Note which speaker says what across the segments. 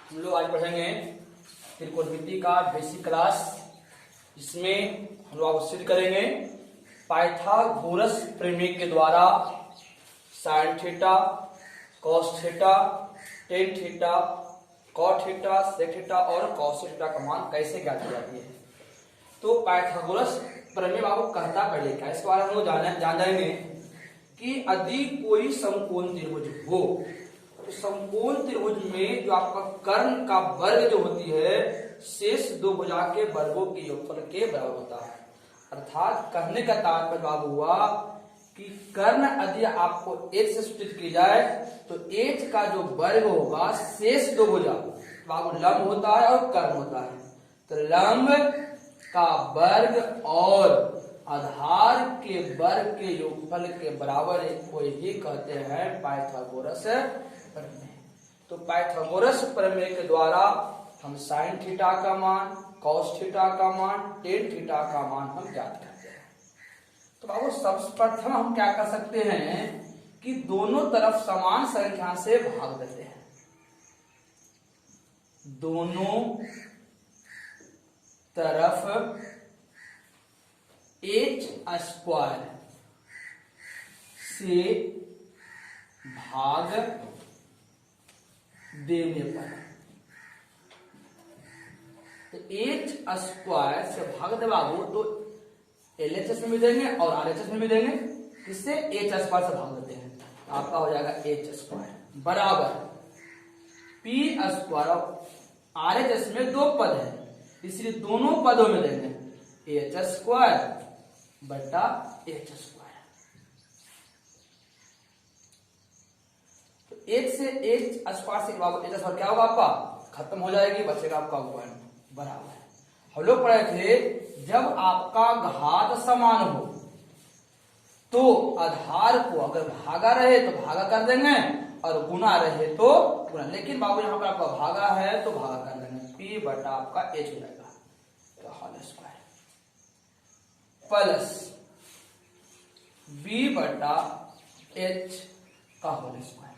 Speaker 1: हम लोग आज पढ़ेंगे त्रिकोणमिति का बेसिक क्लास। इसमें हम लोग सिद्ध करेंगे पाइथागोरस प्रमेय के द्वारा sine theta, cos theta, tan theta, cot theta, sec theta और कॉस थीटा का मान कैसे ज्ञात किया जाती है। तो पाइथागोरस प्रमेय आपको कहता पहले क्या, इसके बारे में हम लोग जान जाएंगे कि यदि कोई समकोण त्रिभुज हो तो समकोण त्रिभुज में जो आपका कर्ण का वर्ग जो होती है शेष दो भुजा के वर्गों के योगफल के बराबर होता है। अर्थात कहने का तात्पर्य बाबू हुआ कि कर्ण यदि आपको h से सूचित की जाए तो h का जो वर्ग होगा शेष दो भुजा बाबू लंब होता है और कर्ण होता है। तो लंब का वर्ग और आधार के वर्ग के योगफल के बराबर को ही कहते हैं पाइथागोरस प्रमेय। तो पाइथागोरस प्रमेय के द्वारा हम साइन थीटा का मान, कॉस थीटा का मान, टेन थीटा का मान हम ज्ञात करते हैं। तो बाबू सर्वप्रथम हम क्या कर सकते हैं कि दोनों तरफ समान संख्या से भाग देते हैं। दोनों तरफ h स्क्वायर से भाग देने पर, तो h स्क्वायर से भाग दे बाबू तो LHS में भी देंगे और RHS में भी देंगे। किससे? h स्क्वायर से भाग देते हैं। आपका हो जाएगा h स्क्वायर बराबर p स्क्वायर। RHS में दो पद है इसलिए दोनों पदों में देंगे h स्क्वायर बटा h स्क्वायर। तो h से h स्क्वायर से बाबू h स्क्वायर क्या होगा आपका खत्म हो जाएगी, बचेगा आपका 1 बराबर। हम लोग पढ़े थे जब आपका घात समान हो तो आधार को अगर भागा रहे तो भागा कर देंगे और गुना रहे तो गुना। लेकिन बाबू यहाँ पर आपका भागा है तो भागा कर देंगे, p बटा आपका h हो जाएगा तो होल स्क्वायर प्लस b बटा h का होल स्क्वायर।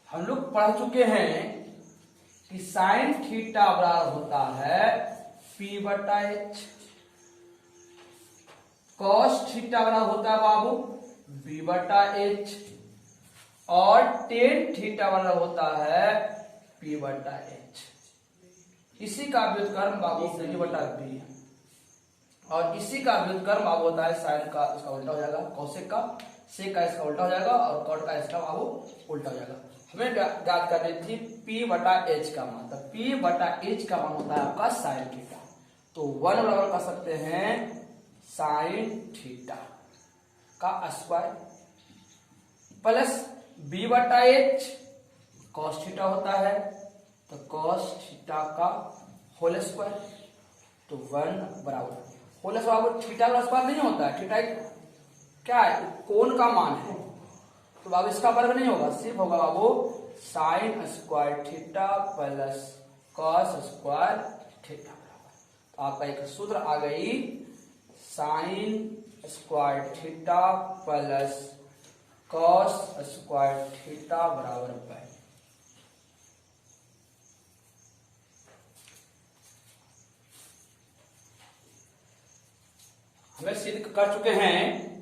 Speaker 1: हम लोग पढ़ चुके हैं कि साइन थीटा बराबर होता है p बटा h, कॉस थीटा बराबर होता है बाबू b बटा h और टेन थीटा बराबर होता है p बटा h। इसी का व्युत्क्रम बाबू c बटा b और इसी का व्युत्क्रम बाबू होता है साइन का, इसका उल्टा हो जाएगा कौशिक का, सेक का इसका उल्टा हो जाएगा और कॉट का इसका बाबू उल्टा हो जाएगा। हमें याद करनी थी p बटा h का मान, तो p बटा h का मान होता है आपका साइन थीटा। तो 1 बराबर कर सकते हैं साइन थीटा का स्क्वायर प्लस b बटा h कॉस थीटा होता है तो कॉस थीटा का होल स्क्वायर। तो 1 बराबर होल स्क्वायर थीटा का स्क्वायर नहीं होता है, थीटा क्या है कोण का मान है तो बाबू इसका वर्ग नहीं होगा, सिर्फ होगा बाबू sine square theta plus cos square theta बराबर। तो आपका एक सूत्र आ गई sine square theta plus cos square theta बराबर पाई। हमें सिद्ध कर चुके हैं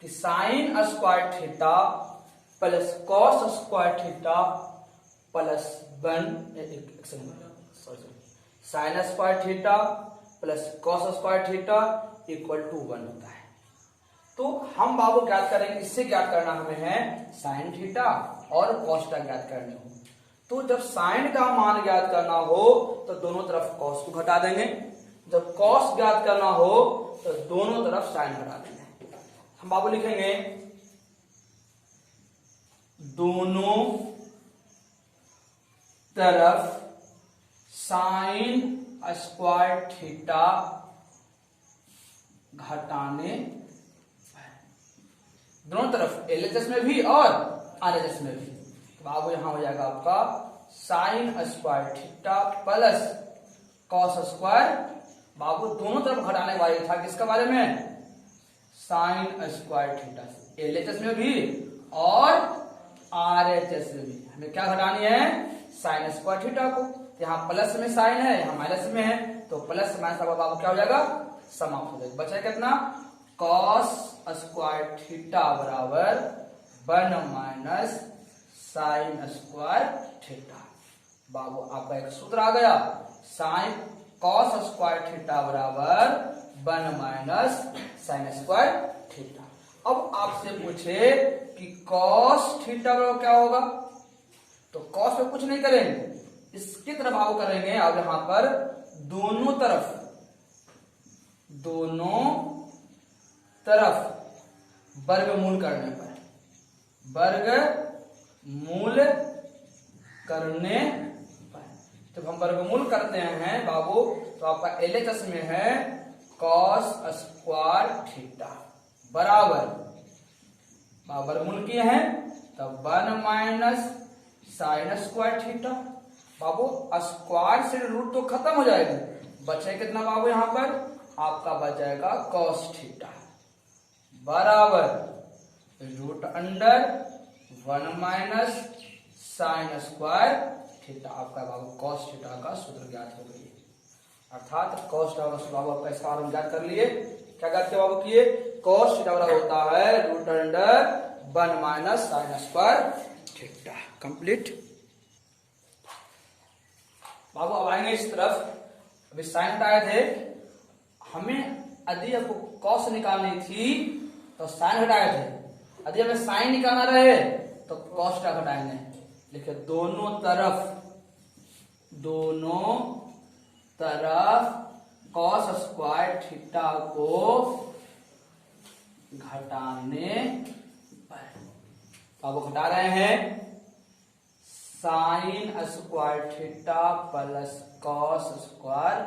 Speaker 1: कि sine square theta plus cos square theta plus 1 sine square theta plus cos square theta equal to 1 होता है। तो हम बाबू ज्ञात करेंगे, इससे ज्ञात करना हमें है साइन थीटा और कॉस थीटा ज्ञात करने हो। तो जब साइन का मान ज्ञात करना हो तो दोनों तरफ कॉस को घटा देंगे, जब कॉस ज्ञात करना हो तो दोनों तरफ साइन घटा देंगे। हम बाबू लिखेंगे दोनों तरफ साइन स्क्वायर थीटा घटाने, दोनों तरफ LHS में भी और RHS में भी। तो बाबू यहां हो जाएगा आपका sine square theta plus cos square, बाबू दोनों तरफ घटाने वाले था किसके बारे में साइन स्क्वायर थीटा से, LHS में भी और RHS में भी हमें क्या घटानी है साइन स्क्वायर थीटा को। तो यहाँ प्लस में साइन है, यहाँ माइनस में है, तो प्लस माइनस बाबू क्या हो जाएगा, समाप्त हो जाएगा। बचा कितना, कॉस स्क्वायर थीटा बराबर 1 माइनस साइन स्क्वायर थीटा। बाबू आपका एक सूत्र आ गया, साइन कॉस स्क्वायर थीटा बराबर 1 माइनस साइन स्क्वायर थीटा। अब आपसे पूछे कि कॉस थीटा बराबर क्या होगा, तो कॉस में कुछ नहीं करेंगे, इसकी तरफ आप करेंगे। अब यहां पर दोनों तरफ वर्गमूल करने पर, वर्गमूल करने पर जब हम वर्गमूल करते हैं बाबू, तो आपका LHS में है कॉस स्क्वायर थीटा बराबर, वर्गमूल किए हैं तब 1 माइनस साइन स्क्वायर थीटा। बाबू स्क्वायर से रूट तो खत्म हो जाएगी, बचे कितना बाबू, यहां पर आपका बच जाएगा कॉस थीटा बराबर root under 1 minus sine square theta. आपका बाबू कॉस थीटा का सूत्र ज्ञात हो गई, अर्थात कॉस थीटा का सूत्र बाबू आपका इसका हम ज्ञात कर लिए। क्या ज्ञात किया बाबू, किए कॉस थीटा होता है root under 1 minus sine square theta. Complete बाबू। अब आएंगे इस तरफ, अभी साइन हटाए थे, हमें यदि आपको कॉस निकालनी थी तो साइन हटाए थे, यदि हमें साइन निकालना रहे तो कॉस हटाएंगे। देखिए दोनों तरफ कॉस स्क्वायर थीटा को घटाने पर, अब घटा रहे हैं sign square theta plus cos square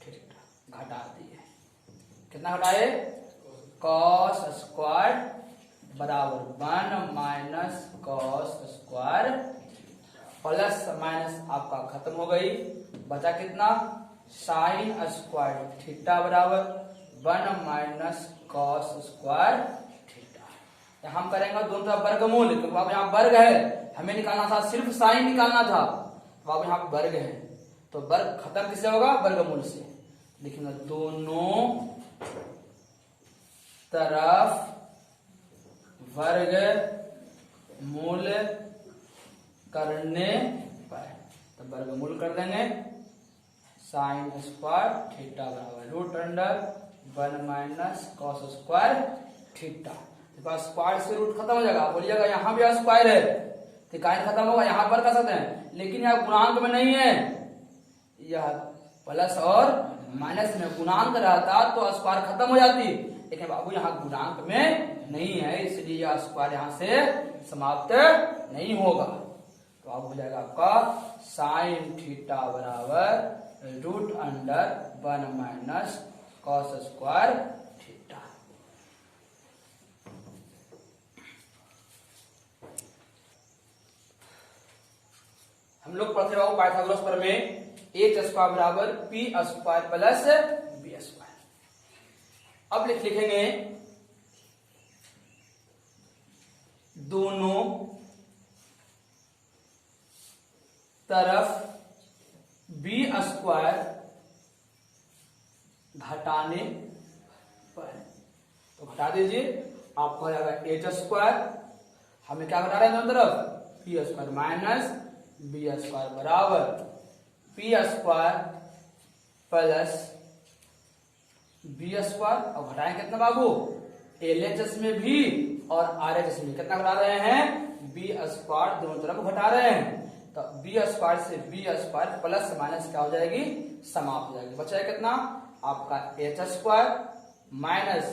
Speaker 1: theta, घटा दिए। कितना घटाए, कॉस स्क्वायर बराबर 1 minus cos square, plus minus आपका खत्म हो गई, बचा कितना, साइन स्क्वायर थीटा बराबर 1 माइनस कॉस स्क्वायर थीटा। हम करेंगे दोनों तरफ वर्गमूल, क्योंकि अब यहाँ वर्ग है, हमें निकालना था सिर्फ साइन निकालना था, तो अब यहाँ वर्ग है, तो वर्ग खत्म किससे होगा, वर्गमूल से। लिखेंगे दोनों तरफ वर्गमूल करने पर, तो वर्गमूल कर देंगे, साइन स्क्वायर थीटा बराबर root under 1 minus cos square theta. Square से रूट खत्म हो जाएगा, बोलिएगा यहाँ भी स्क्वायर है तो काइन खत्म होगा, यहाँ पर कर सकते हैं, लेकिन यह गुणांक में नहीं है, यह प्लस और माइनस में गुणांक रहता तो स्क्वायर खत्म हो जाती, लेकिन बाबू यहाँ गुणांक में नहीं है, इसलिए यह स्क्वायर यहाँ से समाप्त नहीं होगा। तो अब हो जाएगा आपका साइन थीटा बराबर root under 1 minus cos square theta. हम लोग पढ़ते बाबू पाइथागोरस पर में एच स्क्वायर बराबर P square plus B square. अब लिखेंगे दोनों तरफ बी स्क्वायर घटाने पर, तो घटा दीजिए, आपको हो जाएगा एच स्क्वायर, हमें क्या घटा रहे हैं दोनों तरफ, p square minus B square बराबर P square plus B square. अब घटाएं कितना बाबू, LHS में भी और RHS में कितना घटा रहे हैं, बी स्क्वायर दोनों तरफ घटा रहे हैं, तो बी स्क्वायर से बी स्क्वायर प्लस माइनस क्या हो जाएगी, समाप्त हो जाएगी। बचा कितना आपका H square minus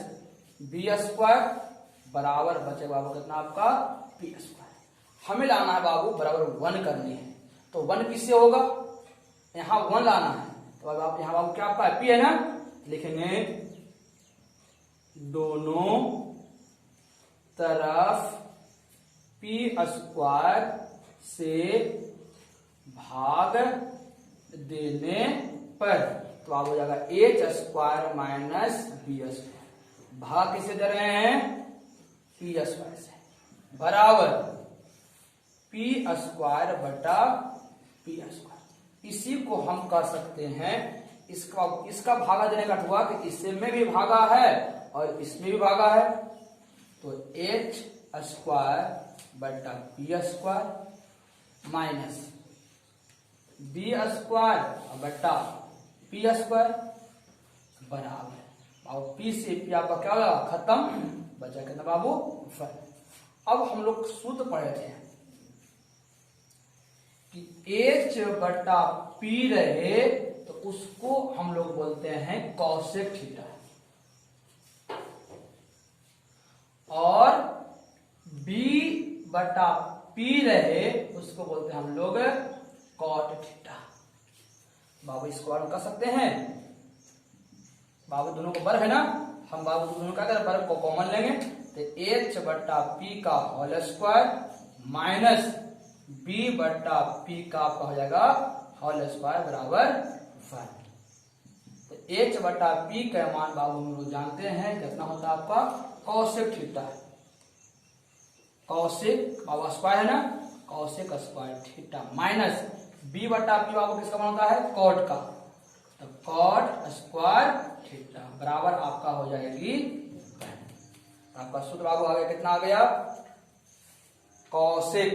Speaker 1: B square बराबर बचे बाबू कितना आपका पी स्क्वायर। हमें लाना है बाबू बराबर 1 करनी है, तो 1 किससे होगा, यहाँ 1 लाना है, तो अब आप यहाँ बाबू क्या आपका पी है ना, लिखेंगे दोनों तरफ पी स्क्वायर से भाग देने पर, तो आप हो जाएगा H square minus B square, भाग किसे दे रहे हैं, पी स्क्वायर से, बराबर पी स्क्वायर बटा पी स्क्वायर। इसी को हम कर सकते हैं, इसका भागा देने का हुआ कि इसमें भी भागा है और इसमें भी भागा है, तो h स्क्वायर बटा p square minus b square बटा p स्क्वायर बराबर, और p से p आपका क्या होगा खत्म, बचा कितना बाबू 5। अब हम लोग सूत्र पढ़े थे कि h बटा p रहे तो उसको हम लोग बोलते हैं कॉसेक थीटा, और b बटा p रहे उसको बोलते हैं हम लोग कॉट थीटा। बाबू इसको हम कर सकते हैं, बाबू दोनों को वर्ग है ना, हम बाबू दोनों का अगर वर्ग को कॉमन लेंगे तो h बटा p का होल स्क्वायर माइनस b बटा p का आपका हो जाएगा होल स्क्वायर बराबर 5। तो h बटा p का मान बाबू हम लोग जानते हैं कितना होता है आपका कॉसेक थीटा, कॉसेक बाबू स्क्वायर है ना, cosec square theta minus b बटा p बाबू किसका मान होता है कॉट का, तो कॉट स्क्वायर थीटा बराबर आपका हो जाएगी, आपका सूत्र बाबू आ गया कितना आ गया cosec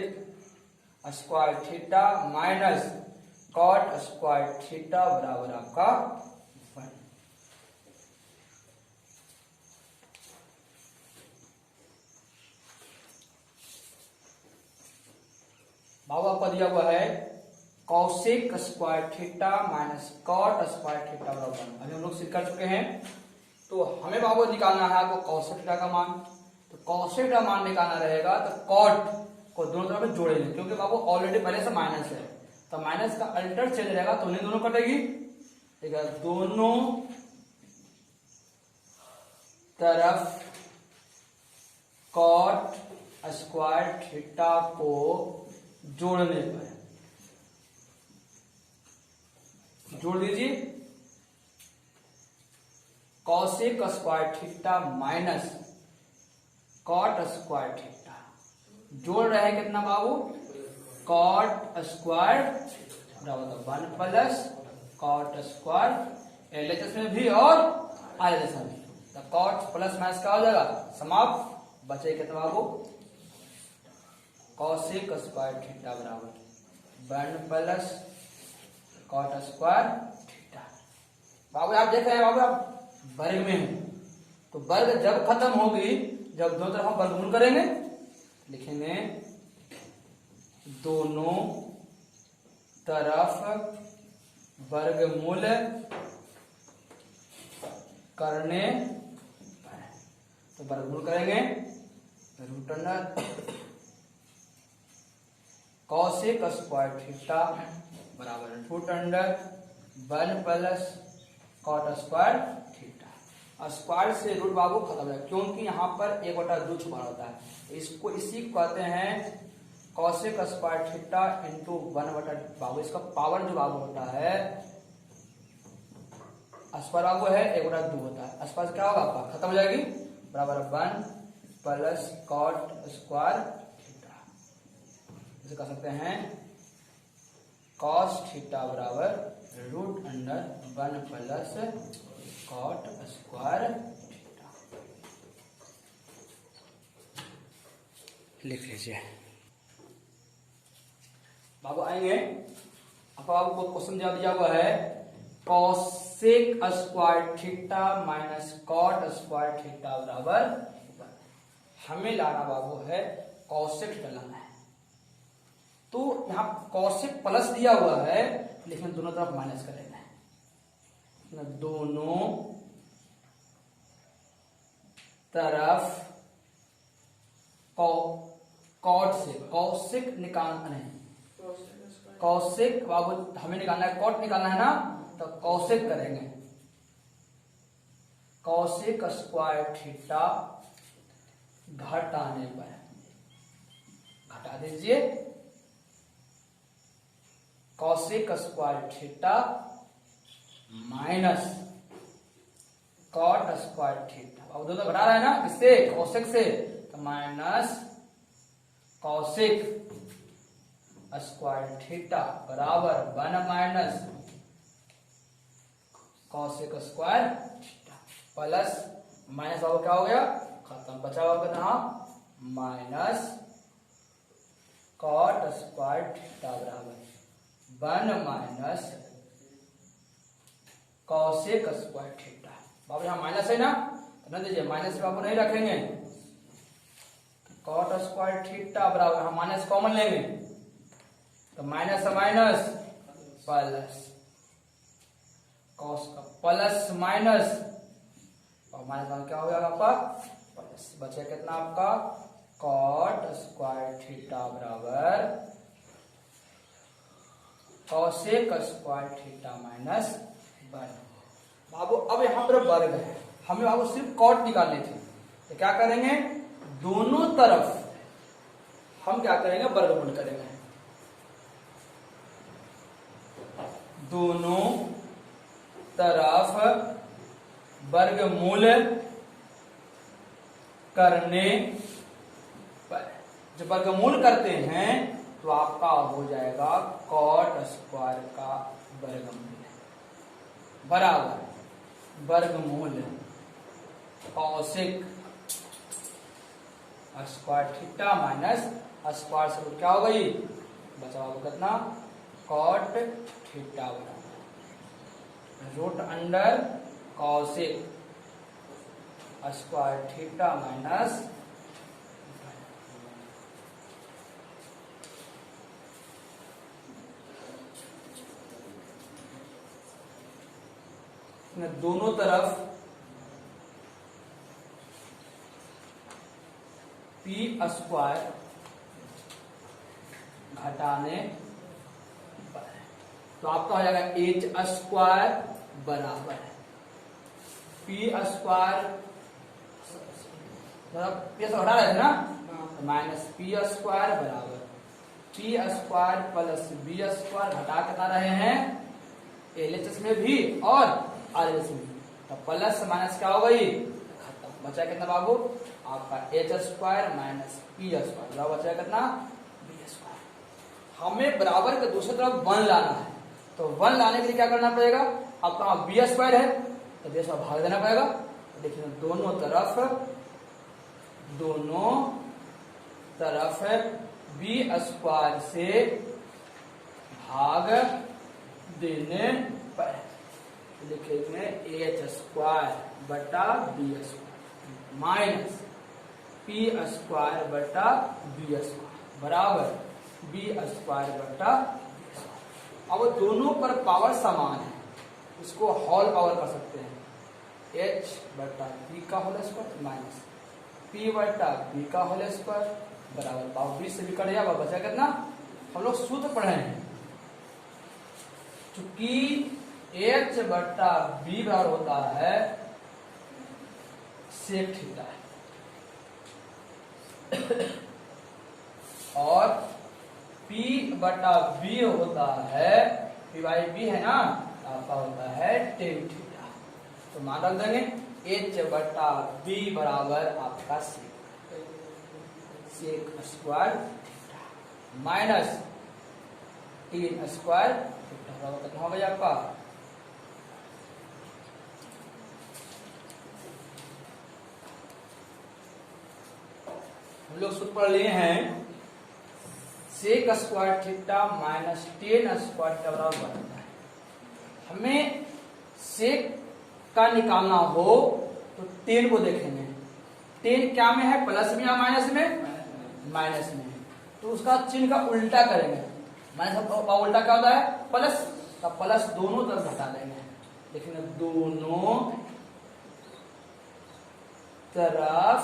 Speaker 1: square theta minus cot square theta बराबर आपका 1। बाबू आपका दिया हुआ है cosec square theta minus cot square theta बराबर 1। अभी हम लोग सिद्ध कर चुके हैं, तो हमें बाबू निकालना है आपको कॉसेक थीटा का मान, तो कॉसेक का मान निकालना रहेगा तो कॉट को दोनों तरफ जोड़ेंगे, क्योंकि बाबू ऑलरेडी पहले से माइनस है, तो माइनस का अल्टर चेंज रहेगा तो उन्हें दोनों कटेगी, ठीक है, दोनों तरफ कॉट स्क्वायर थीटा को जोड़ने पर जोड़ दीजिए cosec square theta minus cot square theta, जोड़ रहे हैं कितना बाबू कॉट स्क्वायर बराबर 1 प्लस कॉट स्क्वायर एलएचएस में भी और आरएचएस में भी, तो कॉट प्लस माइनस क्या हो जाएगा समाप्त, बचे कितना बाबू कॉसेक स्क्वायर थीटा बराबर 1 प्लस कॉट स्क्वायर थीटा। बाबू आप देख रहे हैं बाबू आप वर्ग में हैं, तो वर्ग जब खत्म होगी जब दोनों तरफ हम वर्गमूल करेंगे, लिखेंगे दोनों तरफ वर्गमूल करने पर, तो वर्गमूल करेंगे root under cosec square theta बराबर root under 1 plus cot square theta. Square से रूट बाबू खत्म है, क्योंकि यहाँ पर 1/2 छुपा होता है, इसको इसी को कहते हैं कॉसेक स्क्वायर थीटा इंटू 1/, बाबू इसका पावर जो बाबू होता है स्क्वायर बाबू है 1/2 होता है, स्क्वायर क्या होगा आपका खत्म हो जाएगी बराबर 1 प्लस कॉट स्क्वायर थीटा, इसे कह सकते हैं कॉस थीटा बराबर root under 1 plus cot square theta, लिख लीजिए। बाबू आएंगे, अब बाबू को क्वेश्चन दिया हुआ है cosec square theta minus cot square theta बराबर, हमें लाना बाबू है कॉसेक थीटा लाना है, तो यहाँ कॉसेक प्लस दिया हुआ है लेकिन दोनों तरफ माइनस कर लेना है, दोनों तरफ कॉट से कॉसेक निकालना नहीं, कॉसेक बाबू हमें निकालना है, कॉट निकालना है ना, तो कॉसेक करेंगे कॉसेक स्क्वायर थीटा घटाने पर, घटा दीजिए cosec square theta minus cot square theta, अब दोनों घटा रहा है ना इससे कॉसेक से, तो माइनस कॉसेक स्क्वायर थीटा बराबर 1 minus cosec square theta plus minus बाबू क्या हो गया खत्म, बचा हुआ कितना माइनस कॉट स्क्वायर थीटा बराबर 1 माइनस कॉसेक स्क्वायर थीटा। बाबू यहाँ माइनस है ना, तो न दीजिए माइनस बाबू नहीं रखेंगे, कॉट स्क्वायर थीटा बराबर यहाँ माइनस कॉमन लेंगे तो माइनस माइनस प्लस कॉस का प्लस माइनस और माइनस क्या हो गया आपका प्लस, बचे कितना आपका कॉट स्क्वायर थीटा बराबर कॉसेक स्क्वायर थीटा माइनस 1। बाबू अब यहाँ पर वर्ग है, हमें बाबू सिर्फ कॉट निकालनी थी, तो क्या करेंगे दोनों तरफ हम क्या करेंगे वर्गमूल करेंगे, दोनों तरफ वर्गमूल करने पर जब वर्गमूल करते हैं तो आपका हो जाएगा कॉट स्क्वायर का वर्गमूल बराबर वर्गमूल cosec square theta minus square से रूट क्या हो गई बचा हुआ कितना कॉट थीटा बराबर root under cosec square theta minus दोनों तरफ पी स्क्वायर घटाने पर तो आपका हो जाएगा एच स्क्वायर बराबर पी स्क्वायर पी से हटा रहे थे ना माइनस पी स्क्वायर बराबर P square plus B square घटा कितना रहे हैं एलएचएस में भी और आरएचएस में, तो प्लस माइनस क्या हो गई खत्म, बचा कितना बाबू आपका H square minus P square बचा कितना बी स्क्वायर। हमें बराबर के दूसरी तरफ 1 लाना है, तो 1 लाने के लिए क्या करना पड़ेगा आपका वहां बी स्क्वायर है तो बी स्क्वायर भाग देना पड़ेगा, देखिए दोनों तरफ बी स्क्वायर से भाग देने पर लिखेंगे एच स्क्वायर बटा B square minus P square बटा बी स्क्वायर बराबर बी स्क्वायर बटा बी स्क्वायर। अब दोनों पर पावर समान है, इसको होल पावर कर सकते हैं एच बटा बी का होल स्क्वायर माइनस पी बटा बी का होल स्क्वायर बराबर पावर 20 से भी कट जाएगा बचा कितना हम लोग सूत्र पढ़े हैं चूंकि एच बटा बी बराबर होता है सेक थीटा और P बटा बी होता है P बाई बी है ना आपका होता है टेन थीटा, तो मान रख देंगे एच बटा बी बराबर आपका sec square theta minus tan square theta बराबर कितना हो गया आपका हम लोग सूत्र पढ़ लिए हैं sec square theta minus tan square theta बराबर बनता है। हमें सेक का निकालना हो तो टेन को देखेंगे, टेन क्या में है प्लस में या माइनस में माइनस में, तो उसका चिन्ह का उल्टा करेंगे, माइनस का उल्टा क्या होता है प्लस का प्लस दोनों तरफ घटा देंगे, लेकिन दोनों तरफ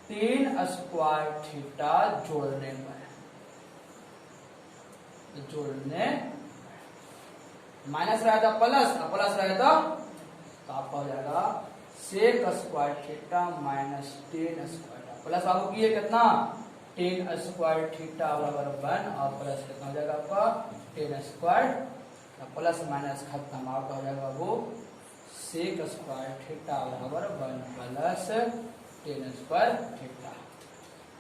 Speaker 1: टेन स्क्वायर थीटा जोड़ने माइनस रहेगा प्लस रहेगा तो आपका हो जाएगा sec square theta minus tan square plus आपको किए कितना टेन स्क्वायर थीटा बराबर 1 और प्लस कितना हो जाएगा आपका टेन स्क्वायर प्लस माइनस खत्म आपका हो जाएगा वो सेक स्क्वायर थीटा बराबर 1 प्लस टेन स्क्वायर थीटा।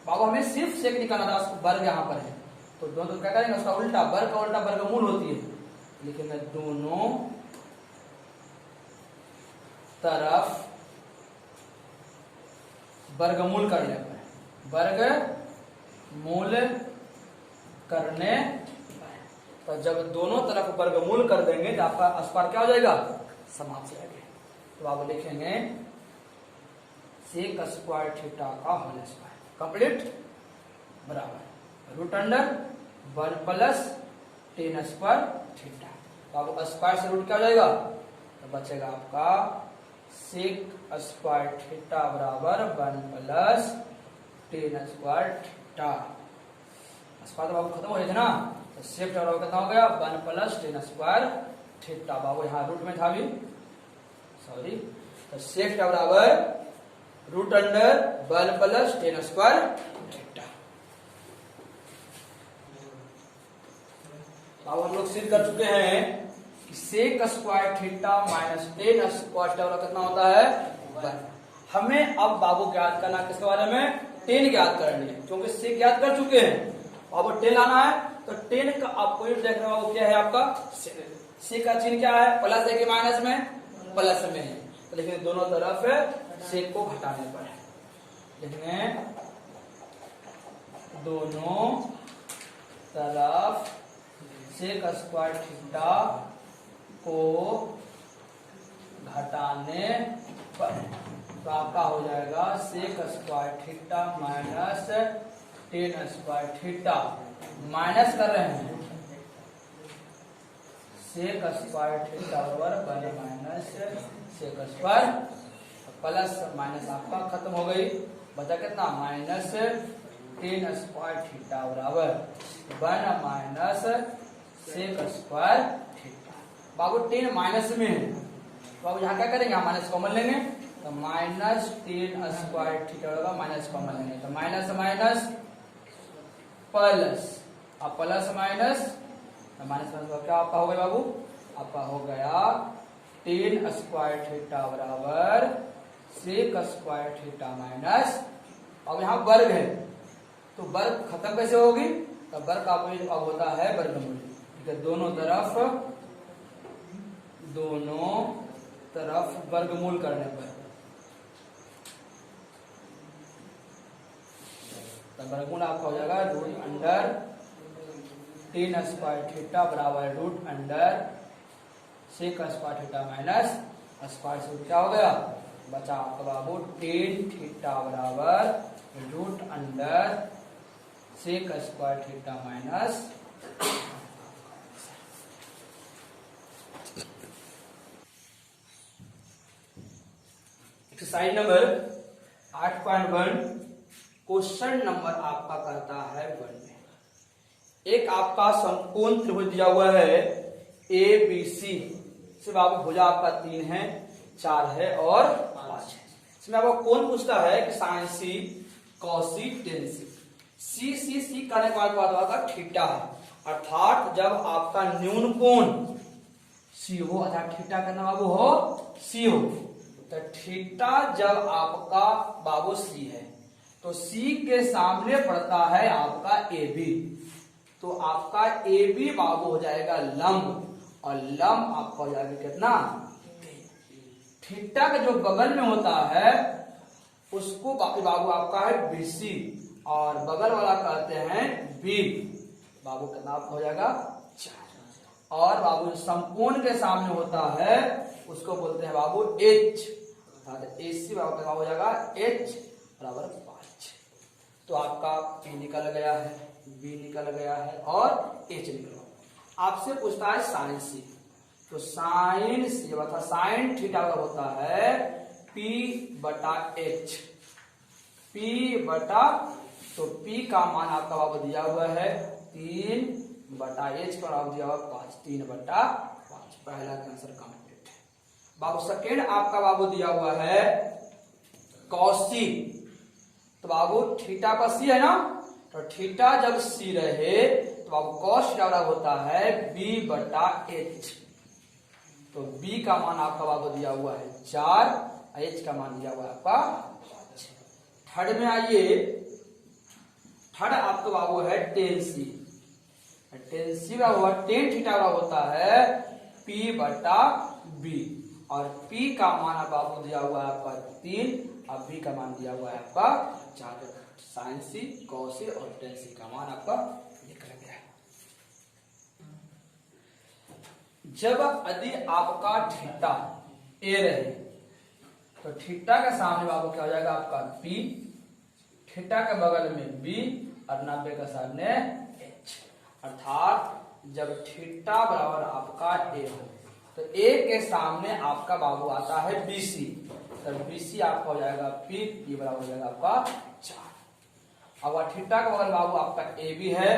Speaker 1: बाबू हमें सिर्फ सेक निकालना था, वर्ग यहाँ पर है तो दोनों तो क्या करेंगे, उसका उल्टा, वर्ग का उल्टा वर्गमूल होती है, लिखेंगे दोनों तरफ वर्गमूल करने पर, वर्गमूल करने पर, तो जब दोनों तरफ वर्गमूल कर देंगे तो आपका अस्पार क्या हो जाएगा, समाप्त हो जाएगा। तो आप लिखेंगे सेक स्क्वायर थीटा का होल स्क्वायर कंप्लीट बराबर root under 1 plus tan square theta. तो अब स्क्वायर से रूट क्या हो जाएगा, तो बचेगा आपका सेक स्क्वायर थीटा बराबर 1 plus tan square theta. Square तो बाबू खत्म हो जाए ना, तो सेक बराबर कितना हो गया 1 प्लस टेन स्क्वायर थीटा। बाबू यहाँ रूट में था भी, सॉरी, तो सेक बराबर root under 1 plus tan square theta. अब हम लोग सिद्ध कर चुके हैं कि sec square theta minus tan square theta कितना होता है 1। हमें अब बाबू ज्ञात करना किसके बारे में, टेन ज्ञात करनी है, क्योंकि सेक ज्ञात कर चुके हैं, अब टेन लाना है। तो टेन का आपको देख रहे हो क्या है, आपका सेक का चिन्ह क्या है, प्लस है कि माइनस में, प्लस में है। तो देखिए दोनों तरफ सेक को घटाने पर है, लिखेंगे दोनों तरफ सेक स्क्वायर थीटा को घटाने पर, तो आपका हो जाएगा sec square theta minus tan square theta, minus कर रहे हैं सेक स्क्वायर थीटा बराबर 1 minus sec square, plus minus आपका खत्म हो गई, बचा कितना माइनस टेन स्क्वायर थीटा बराबर 1 माइनस सेक स्क्वायर थीटा। बाबू टेन माइनस में है, तो अब यहाँ क्या करेंगे, हम माइनस कॉमन लेंगे, तो माइनस टेन स्क्वायर थीटा होगा, माइनस कॉमन लेंगे, तो माइनस माइनस प्लस, अब प्लस माइनस, तो माइनस माइनस क्या आपका हो गया बाबू, आपका हो गया टेन स्क्वायर थीटा बराबर सेक स्क्वायर थीटा माइनस, अब यहाँ वर्ग है, तो वर्ग खत्म कैसे होगी, तो वर्ग का अब होता है वर्गमूल, ठीक है, दोनों तरफ वर्गमूल करने पर, तो वर्गमूल आपका हो जाएगा root under tan square theta बराबर root under sec square theta minus square से क्या हो गया, बचा आपका बाबू टेन थीटा बराबर root under sec square theta minus. Exercise number 8.1 question number आपका कहता है 1 में, एक आपका समकोण त्रिभुज दिया हुआ है ए बी सी, से बाबू भुजा आपका 3 है, 4 है और 5 है। इसमें आपको कोण पूछता है कि साइन सी, कॉस सी, टेन सी। सी करने के बाद होगा थीटा है, अर्थात जब आपका न्यून कोण सी हो, अर्थात थीटा का नाम बाबू हो सी हो, तो थीटा जब आपका बाबू सी है तो सी के सामने पड़ता है आपका ए बी, तो आपका ए बी बाबू हो जाएगा लंब, और लंब आपका हो जाएगा कितना, थीटा का जो बगल में होता है उसको बाबू आपका है बीसी, और बगल वाला कहते हैं बी, बाबू कितना आपका हो जाएगा 4, और बाबू समकोण के सामने होता है उसको बोलते हैं बाबू एच, एसी बाबू कितना हो जाएगा एच बराबर 5। तो आपका पी निकल गया है, बी निकल गया है और एच निकल गया। आपसे पूछता है साइन सी, तो साइन सी बता, साइन थीटा का होता है पी बटा एच, पी बटा, तो पी का मान आपका बाबू दिया हुआ है 3 बटा एच का बाबू दिया हुआ 5, 3 बटा 5, पहला का आंसर कंप्लीट है। बाबू सेकेंड आपका बाबू दिया हुआ है कॉस सी, तो बाबू थीटा का सी है ना, तो थीटा जब सी रहे तो बाबू कॉस थीटा होता है बी बटा एच, तो बी का मान आपका बाबू दिया हुआ है 4, एच का मान दिया हुआ है आपका 5। थर्ड में आइए, थर्ड आपका बाबू है टेन सी, टेन सी का हुआ टेन थीटा का होता है P बटा B, और P का मान बाबू दिया हुआ है आपका 3 और B का मान दिया हुआ है आपका 4। साइन सी, कॉस सी और टेन सी का मान आपका निकल गया है। जब यदि आपका थीटा ए रहे तो थीटा के सामने बाबू क्या हो जाएगा आपका P, थीटा के बगल में B और 90 के सामने H। अर्थात जब थीटा बराबर आपका ए हो तो ए के सामने आपका बाबू आता है BC, तो BC आपका हो जाएगा P बराबर हो जाएगा आपका 4। अब थीटा के बगल बाबू आपका AB है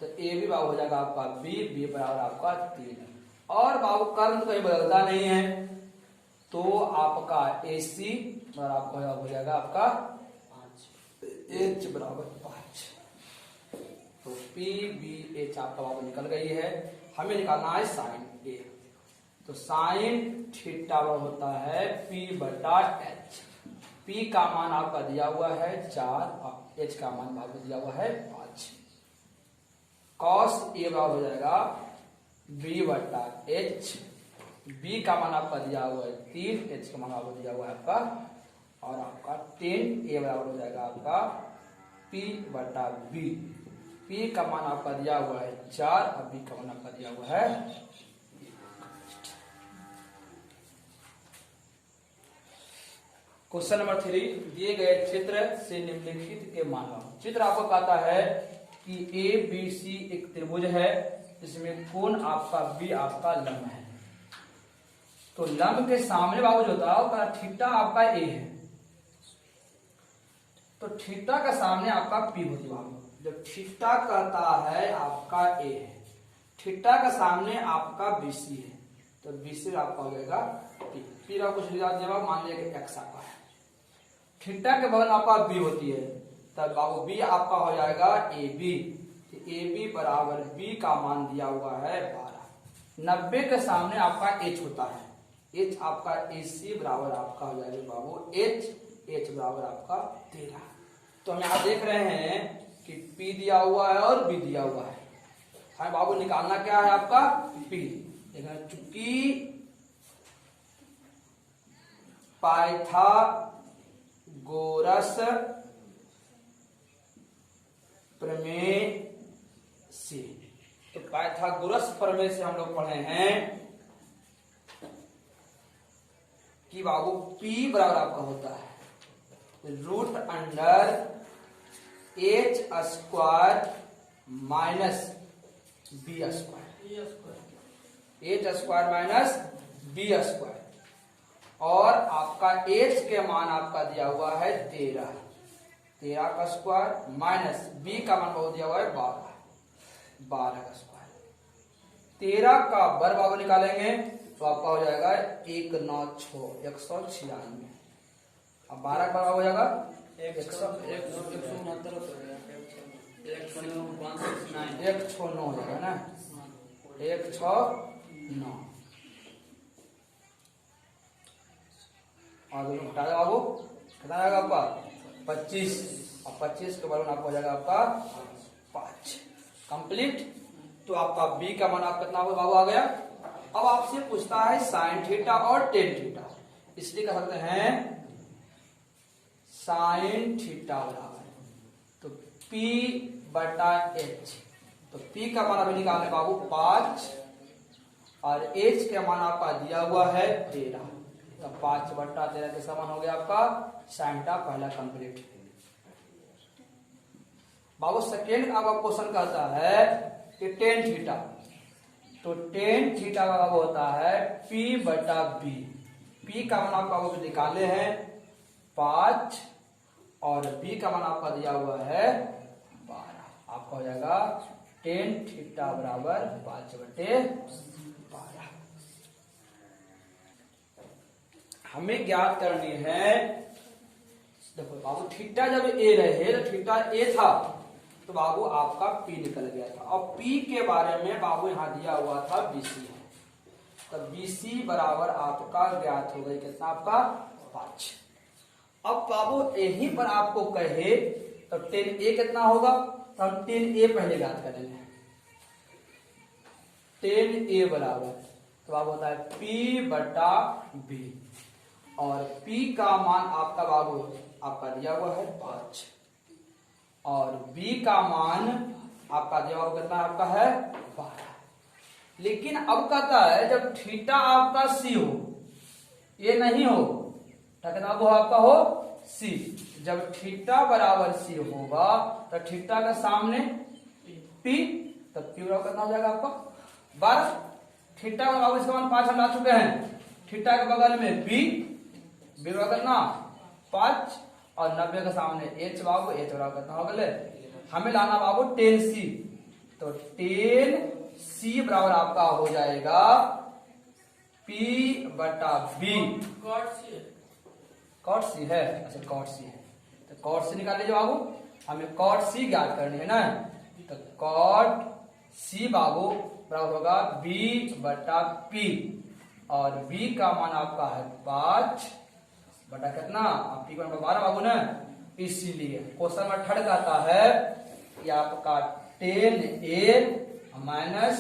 Speaker 1: तो AB बाबू हो जाएगा आपका B बराबर आपका 3। और बाबू कर्म तो कहीं बदलता नहीं है तो आपका AC और आपका हो जाएगा आपका 5, H बराबर 5। तो PBH आपका बाबू निकल गई है। हमें निकालना है साइन A, तो साइन थीटा होता है P बटा H। P का मान आपका दिया हुआ है 4 और H का मान आपको दिया हुआ है 5। कॉस A बराबर हो जाएगा B बटा H। B का मान आपका दिया हुआ है 3, H का मान आपको दिया हुआ है आपका, और आपका 10 A बराबर हो जाएगा आपका P बटा B। P का मान आपका दिया हुआ है 4 और B का मान आपका दिया हुआ है। क्वेश्चन नंबर 3, दिए गए चित्र से निम्नलिखित के मानो। चित्र आपको कहता है कि ABC एक त्रिभुज है, इसमें कोण आपका B आपका लंब है। तो लंब के सामने बाबू जो होता है थीटा आपका A है, तो थीटा का सामने आपका P होती है। जब थीटा कहता है आपका A है, थीटा का सामने आपका BC है, तो BC आपका हो जाएगा P का कुछ जवाब मान लिया कि x आपका है। थीटा के बगल आपका B होती है, तब बाबू B आपका हो जाएगा AB। AB बराबर B का मान दिया हुआ है 12। 90 के सामने आपका H होता है, H आपका AC बराबर आपका हो जाएगा बाबू H बराबर आपका 13। तो हम यहाँ देख रहे हैं कि P दिया हुआ है और B दिया हुआ है। हमें बाबू निकालना क्या है आपका P। चूंकि पाइथागोरस प्रमेय से, तो पाइथागोरस प्रमेय से हम लोग पढ़े हैं कि बाबू P बराबर आपका होता है root under H square minus B square, H square minus B square, और आपका H के मान आपका दिया हुआ है 13 का स्क्वायर माइनस B का मान बहुत दिया हुआ है 12 का स्क्वायर। 13 का वर्ग बाबू निकालेंगे तो आपका हो जाएगा 196 196। अब 12 का हो जाएगा 169 हो जाएगा ना, 169। और हटा दो बाबू, कितना आएगा आपका 25, और 25 के बराबर आपका हो जाएगा आपका 5 कंप्लीट। तो आपका B का मान आप कितना बाबू आ गया। अब आपसे पूछता है साइन थीटा और टेन थीटा, इसलिए कह सकते हैं साइन थीटा बराबर तो P बटा H। तो P का मान अभी निकालने बाबू 5 और H का मान आपका दिया हुआ है 13, तो 5 बटा 13 के समान हो गया आपका साइन थीटा पहला कंप्लीट। बाबू सेकेंड आपका क्वेश्चन कहता है कि टेन थीटा, तो टेन थीटा का बाबू होता है P बटा B। P का मान आपका वो निकाले हैं 5 और B का मान आपका दिया हुआ है 12। आपका हो जाएगा टेन थीटा बराबर 5 बटे 12। हमें ज्ञात करनी है, देखो बाबू थीटा जब ए रहे तो थीटा ए था तो बाबू आपका P निकल गया था, और P के बारे में बाबू यहाँ दिया हुआ था BC है, तो BC बराबर आपका ज्ञात हो गई कितना आपका 5। अब बाबू यहीं पर आपको कहे तो 10A कितना होगा, तो हम 10A पहले ज्ञात करेंगे। टेन ए बराबर, तो बाबू होता है P बटा B, और P का मान आपका बाबू आपका दिया हुआ है 5, और B का मान आपका दिया हुआ कितना आपका है 12। लेकिन अब कहता है जब थीटा आपका C हो, ये नहीं हो, कितना वो आपका हो C, जब थीटा बराबर C होगा तो थीटा का सामने P, तब P बराबर कितना हो जाएगा आपका 12। थीटा का बाबू इसका मान 5 हम ला चुके हैं, थीटा के बगल में B बराबर कितना 5, और 90 के सामने H बाबू, H बराबर कितना हो गए, हमें लाना बाबू 10C, तो 10C बराबर आपका हो जाएगा P बटा B। कॉट सी है, अच्छा कॉट सी है, तो कॉट सी निकाल लीजिए बाबू, हमें कॉट सी ज्ञात करनी है ना, तो कॉट सी बाबू बराबर होगा B बटा P, और B का मान आपका है 5 बटा कितना, आप P का मान 12 बाबू ना, इसीलिए क्वेश्चन में थर्ड कहता है कि आपका 10A माइनस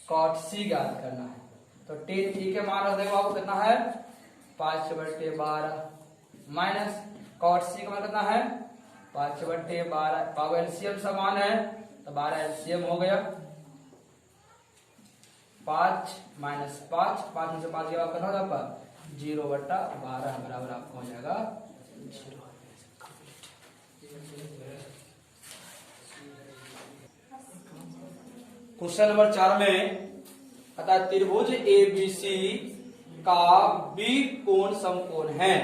Speaker 1: कॉट सी ज्ञात करना है, तो 10A के मान देखो बाबू कितना है 5 बटे 12 माइनस कॉट सी का मान कितना है 5 बटे 12, बाबू एलसीएम समान है तो 12 एलसीएम हो गया, 5 माइनस 5, 5 में से 5 गया कितना होगा 0 बटा 12 बराबर आपका हो जाएगा 0। क्वेश्चन नंबर 4 में अतः त्रिभुज ABC का B कोण समकोण है,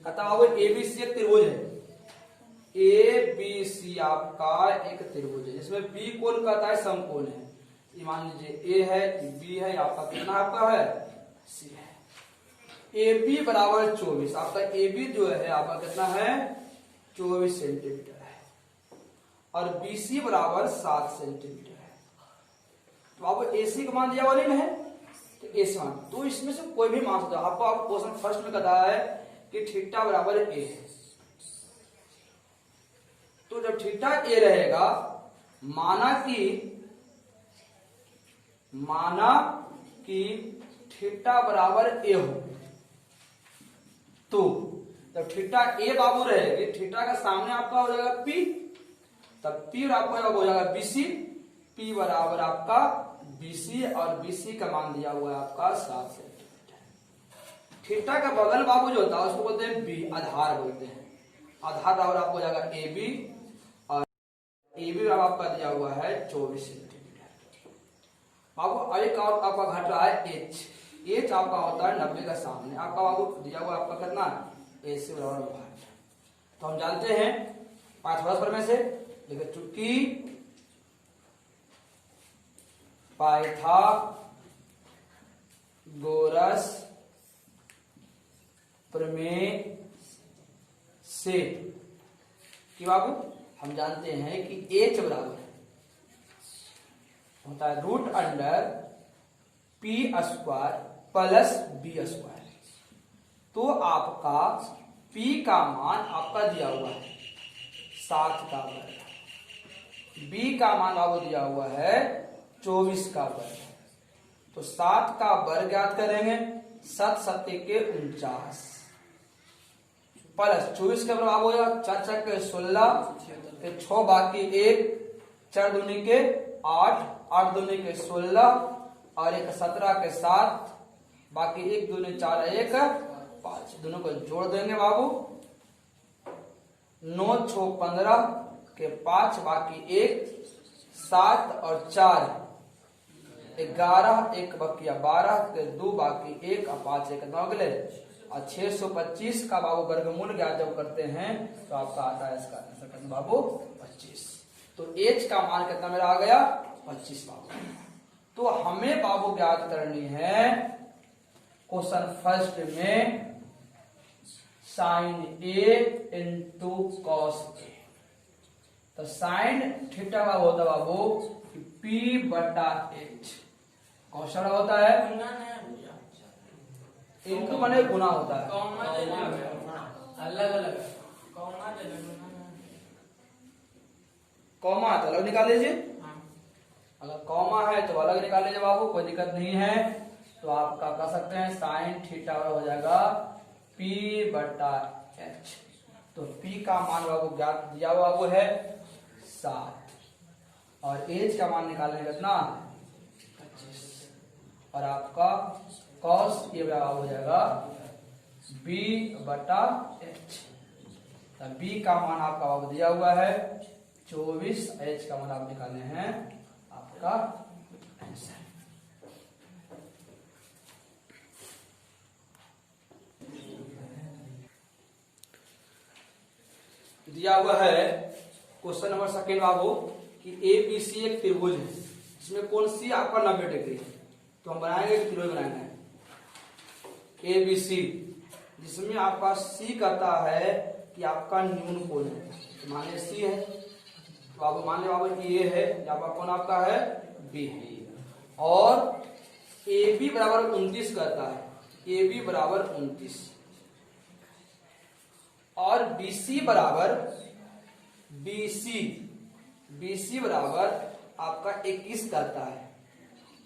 Speaker 1: कहता है ABC एक त्रिभुज है, ABC आपका एक त्रिभुज है जिसमें B कोण कहता है समकोण है, मान लीजिए A है B है, आपका कितना आपका है C है, AB बराबर 24, आपका AB जो है आपका कितना है 24 सेंटीमीटर है, और BC बराबर 7 सेंटीमीटर है, तो आपको AC का मान दिया हुआ नहीं है, तो AC मान, तो इसमें से कोई भी मान सकते हो, आपको आप क्वेश्चन फर्स्ट में कहता है कि थीटा बराबर A है, तो जब थीटा A रहेगा, माना कि थीटा बराबर A हो, तो जब थीटा A बाबू रहेगी, थीटा का सामने आपका हो जाएगा P, तब P आपका हो जाएगा BC, P बराबर आपका BC, और BC का मान दिया हुआ है आपका 7 सेंटीमीटर। थीटा का बगल बाबू जो होता है उसको बोलते हैं B, आधार बोलते हैं, आधार बराबर आपको हो जाएगा AB, और AB बराबर आपका दिया हुआ है 24 सेंटीमीटर। बाबू एक और आपका घट रहा है H आपका होता है 90 का सामने, आपका बाबू दिया हुआ आपका कितना AC बराबर 8, तो हम जानते हैं पाइथागोरस प्रमेय से, लेकिन चूंकि पाइथागोरस प्रमेय से कि बाबू हम जानते हैं कि H बराबर होता है root under P square plus B square, तो आपका P का मान आपका दिया हुआ है 7 का वर्ग, B का मान आपको दिया हुआ है 24 का वर्ग, तो 7 का वर्ग ज्ञात करेंगे, 7 7 के 49 प्लस 24 के बराबर हो जाएगा 4 4 के 16 के 6 बाकी 1 4 दूनी के 8 8 दूनी के 16 और 1 17 के 7 बाकी 1 दूनी 4 1 5, दोनों को जोड़ देंगे बाबू, 9 6 15 के 5 बाकी 1 7 और 4 11 1 बकिया 12 के 2 बाकी 1 और 5 1 9 गले, और 625 का बाबू वर्गमूल ज्ञात जब करते हैं तो आपका आता है इसका आंसर बाबू 25, तो H का मान कितना मेरा आ गया 25 बाबू। तो हमें बाबू ज्ञात करनी है क्वेश्चन फर्स्ट में sine A into cos A, तो साइन थीटा का होता है बाबू P बटा H, क्वेश्चन होता है इनको मैंने गुना होता है,
Speaker 2: अलग अलग
Speaker 1: कॉमा अलग निकाल लीजिए, अगर कॉमा है तो अलग निकाल लीजिए बाबू, कोई दिक्कत नहीं है। तो आप क्या कर सकते हैं, साइन थीटा हो जाएगा P बटा H। तो P का मान बाबू ज्ञात दिया हुआ वो है 7 और H का मान निकालने का कितना 25 और आपका cos ये बराबर हो जाएगा B बटा H। तो B का मान आपका बाबू दिया हुआ है 24, H का मान आप निकालने हैं आपका आंसर। दिया हुआ है क्वेश्चन नंबर सेकेंड बाबू कि ABC एक त्रिभुज है जिसमें कोण C आपका 90 डिग्री है। तो हम बनाएंगे त्रिभुज बनाएंगे ABC जिसमें आपका C कहता है कि आपका न्यून कोण है। तो मान लीजिए C है तो आप मान लीजिए बाबू कि ये है, आपका कोण आपका है B है और AB बराबर 29 कहता है, AB बराबर 29 और BC बराबर BC बराबर आपका 21 करता है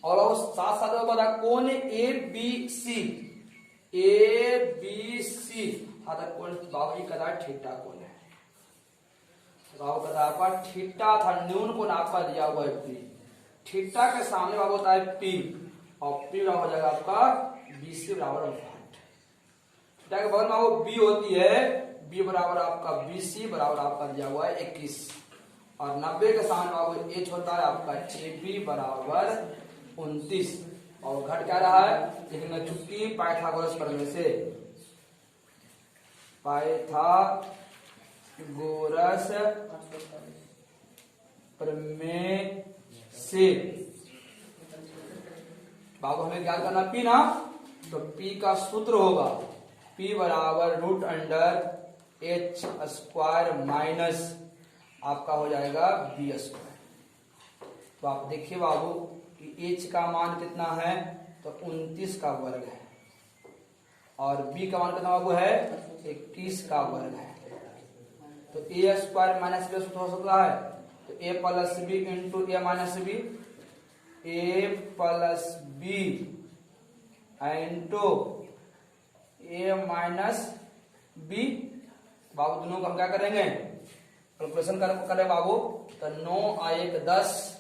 Speaker 1: और वो साथ साथ बता कौन ABC कौन बाबू जी कहता है थीटा कौन है। बाबू कहता है आपका थीटा था, न्यून कोण आपका दिया हुआ है P, थीटा के सामने बाबू होता है P और P बराबर हो जाएगा आपका BC बराबर 8। थीटा के बगल में बाबू B होती है, B बराबर आपका BC बराबर आपका दिया हुआ है 21 और 90 के सामने बाबू H होता है आपका AB बराबर 29 और घट क्या रहा है लिखेंगे चुटकी पाइथागोरस प्रमेय से, पाइथागोरस प्रमेय से बाबू हमें क्या करना P ना, तो P का सूत्र होगा P बराबर root under H square minus आपका हो जाएगा B स्क्वायर। तो आप देखिए बाबू कि H का मान कितना है तो 29 का वर्ग है और B का मान कितना बाबू है 21 का वर्ग है। तो A स्क्वायर माइनस B हो सकता है तो A plus B into A minus B, A plus B into A minus B। बाबू दोनों को हम क्या करेंगे कैलकुलेशन करें बाबू, तो 9 आ 1 10,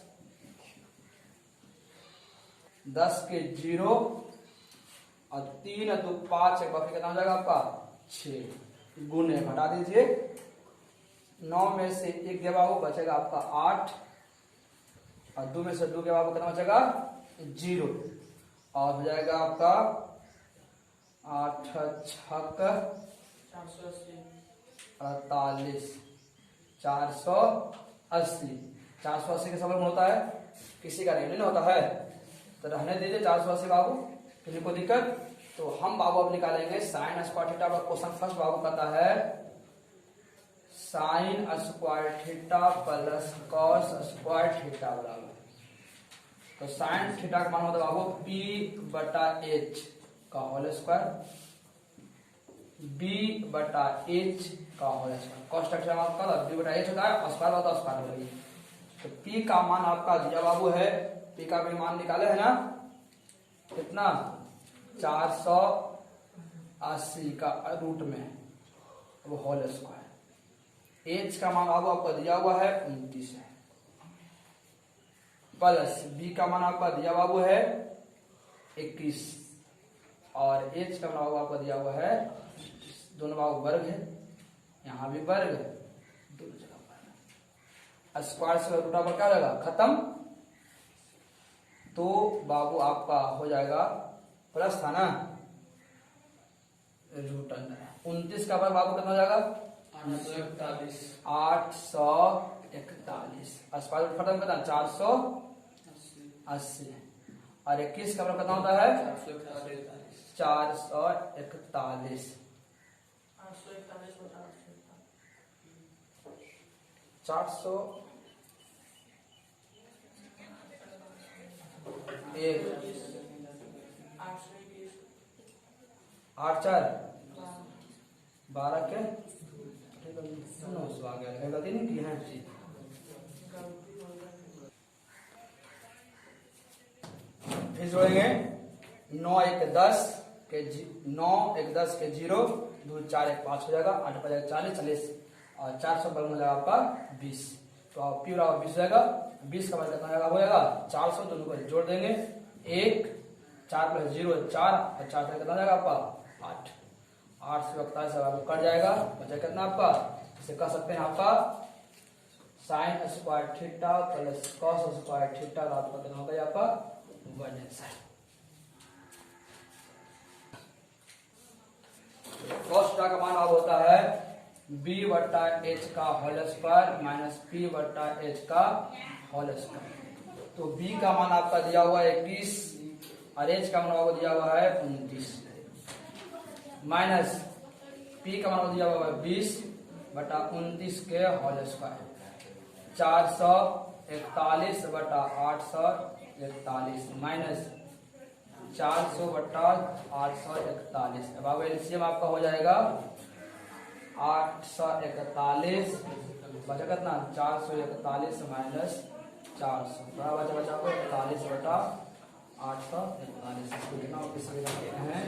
Speaker 1: 10 के 0 और 3 2 5 एक बाकी कितना हो जाएगा आपका 6 गुने घटा दीजिए, 9 में से 1 गया बाबू बचेगा आपका 8 और 2 में से 2 गया बाबू कितना बचेगा 0 और हो जाएगा आपका 8 छक 48 480। 480 के समझ में होता है किसी का नहीं होता है तो रहने दीजिए 480 बाबू, किसी को दिक्कत। तो हम बाबू अब निकालेंगे साइन स्क्वायर थीटा का क्वेश्चन फर्स्ट बाबू कहता है sign square theta plus cos square theta बराबर, तो साइन थीटा का मान होता है बाबू P बटा H का होल स्क्वायर B बटा H का होल स्क्वायर, कॉस स्ट्रक्चर आपका B बटा H होता है स्क्वायर होता है स्क्वायर होता है। तो P का मान आपका दिया बाबू है, P का भी मान निकाले है ना कितना 480 का रूट में वो होल स्क्वायर, H का मान बाबू आपको दिया हुआ है 29 है प्लस B का मान आपका दिया बाबू है 21 और H का मान बाबू आपका दिया हुआ है, दोनों बाबू वर्ग है, यहाँ भी वर्ग है, दोनों जगह वर्ग, स्क्वायर से रूट पर क्या रहेगा खत्म। तो बाबू आपका हो जाएगा प्लस था ना रूट अंडर 29 का वर्ग बाबू कितना हो जाएगा 841, स्क्वायर रूट खत्म कितना 480 और 21 का वर्ग कितना होता है 441। 400 1 8 4 12 के गलती नहीं की है। जोड़ेंगे 9 1 10 के 9 1 10 के 0, 2 4 1 5 हो जाएगा, 8 5 40 40 और 400 बल हो जाएगा आपका 20। तो आप पी बराबर 20 हो जाएगा। 20 का मतलब कितना हो जाएगा 400, दोनों को जोड़ देंगे 1 4 + 0 4 और 4 से कितना हो जाएगा आपका 8। 8 से 41 आपको कट जाएगा, बचा कितना आपका, इसे कह सकते हैं आपका sine square theta plus cos square theta, आपका कितना होगा आपका 1 आंसर। कॉस थीटा का मान अब होता है b/h का होल स्क्वायर माइनस p/h का होल स्क्वायर। तो b का मान आपका दिया हुआ है 21 और h का मान आपको दिया हुआ है 29 माइनस p का मान दिया हुआ है 20/29 के होल स्क्वायर, 441/841 माइनस 400/841। अब आप एलसीएम आपका हो जाएगा 841 बचा कितना 441 माइनस 400 बचा बचा को 41/841। इसको लिखना है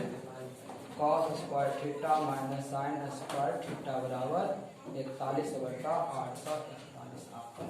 Speaker 1: cos square theta minus sine square theta बराबर 41/841 आपका।